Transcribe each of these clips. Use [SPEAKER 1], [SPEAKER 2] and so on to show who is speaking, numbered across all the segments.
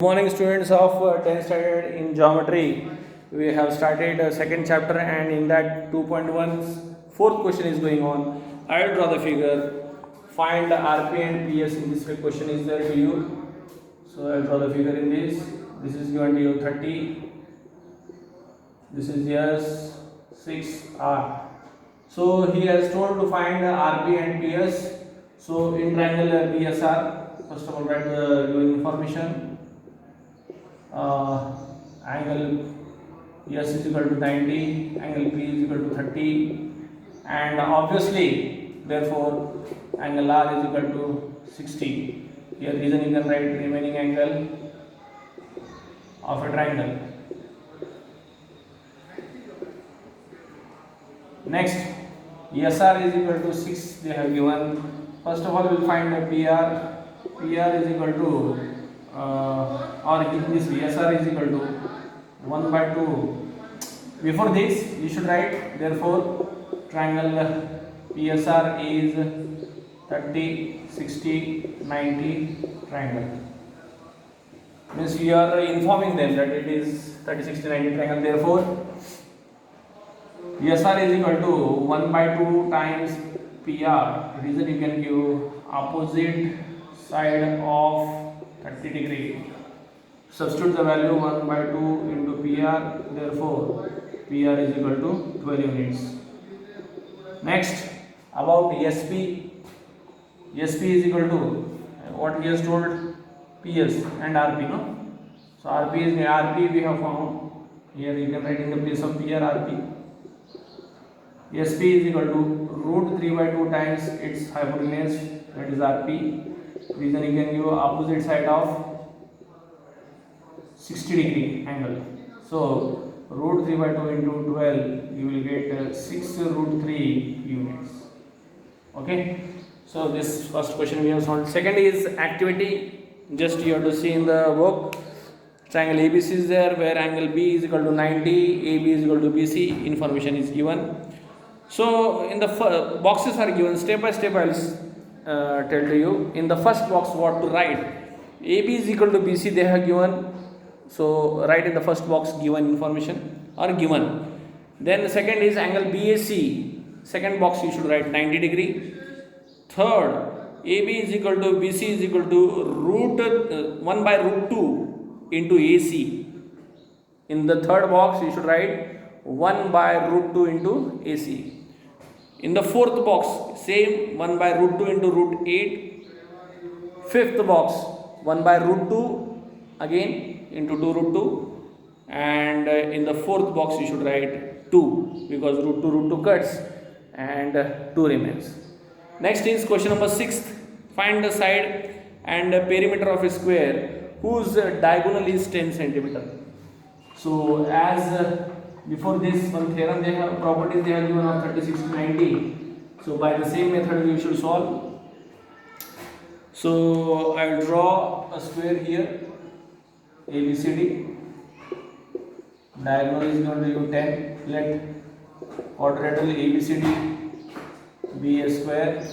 [SPEAKER 1] Good morning, students of 10th standard in geometry. We have started second chapter, and in that 2.1 fourth question is going on. I will draw the figure. Find RP and PS in this question is there to you. So I will draw the figure in this. This is given to you 30. This is yes 6R. So he has told to find RP and PS. So in triangle PSR, first of all write the given information. Angle S is equal to 90, angle P is equal to 30, and obviously therefore angle R is equal to 60. Here reason you can write remaining angle of a triangle. Next, SR is equal to 6 they have given. First of all we will find the PR. PR is equal to or in this way SR is equal to 1 by 2. Before this you should write therefore triangle PSR is 30, 60, 90 triangle. Means you are informing them that it is 30, 60, 90 triangle. Therefore SR is equal to 1 by 2 times PR. Reason you can give opposite side of 30 degree. Substitute the value 1 by 2 into PR. Therefore PR is equal to 12 units. Next, about SP. SP is equal to what he has told PS and RP, no? So RP is RP we have found. Here you can write in the place of PR RP. SP is equal to root 3 by 2 times its hypotenuse, that is RP. Reason you can give opposite side of 60 degree angle. So root 3 by 2 into 12 you will get 6 root 3 units. Okay. So this first question we have solved. Second is activity. Just you have to see in the book. Triangle ABC is there where angle B is equal to 90, AB is equal to BC. Information is given. So in the boxes are given step by step. I will tell to you. In the first box what to write. AB is equal to BC they have given. So write in the first box given information or given. Then the second is angle BAC. Second box you should write 90 degree. Third, AB is equal to BC is equal to root 1 by root 2 into AC. In the third box you should write 1 by root 2 into AC. In the fourth box same 1 by root 2 into root 8. Fifth box 1 by root 2 again into 2 root 2, and in the fourth box you should write 2 because root 2 cuts and 2 remains. Next is question number 6. Find the side and perimeter of a square whose diagonal is 10 centimeter. So as before this one theorem they have properties they have given of 36 to 90. So by the same method we should solve. So I will draw a square here ABCD. Diagonal is going to you 10. Let quadrilateral ABCD be a square.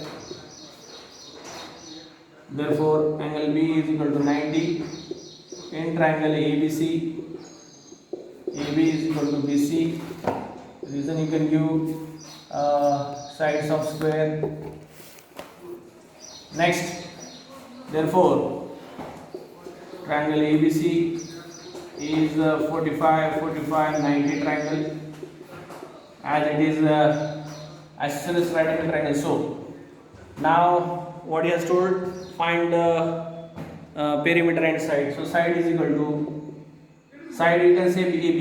[SPEAKER 1] Therefore angle B is equal to 90. In triangle ABC, AB is equal to BC. Reason you can give sides of square. Next, therefore triangle ABC is 45, 45, 90 triangle as it is isosceles right angle triangle. So now what he has told, find perimeter and side. So side is equal to, side you can say AB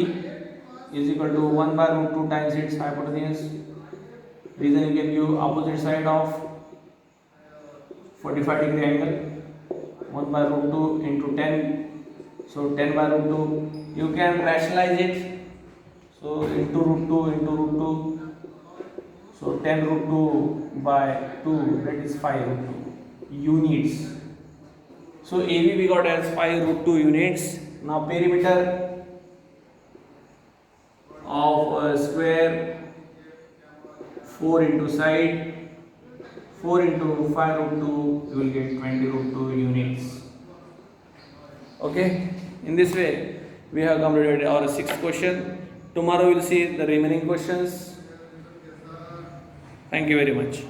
[SPEAKER 1] is equal to 1 by root 2 times its hypotenuse. Reason you can give opposite side of 45 degree angle 1 by root 2 into 10. So 10 by root 2 you can rationalize it. So into root 2 into root 2. So 10 root 2 by 2 that is 5 root 2 units. So AB we got as 5 root 2 units. Now perimeter of a square 4 into side 4 into 5 root 2 you will get 20 root 2 units. Okay. In this way, we have completed our sixth question. Tomorrow we will see the remaining questions. Thank you very much.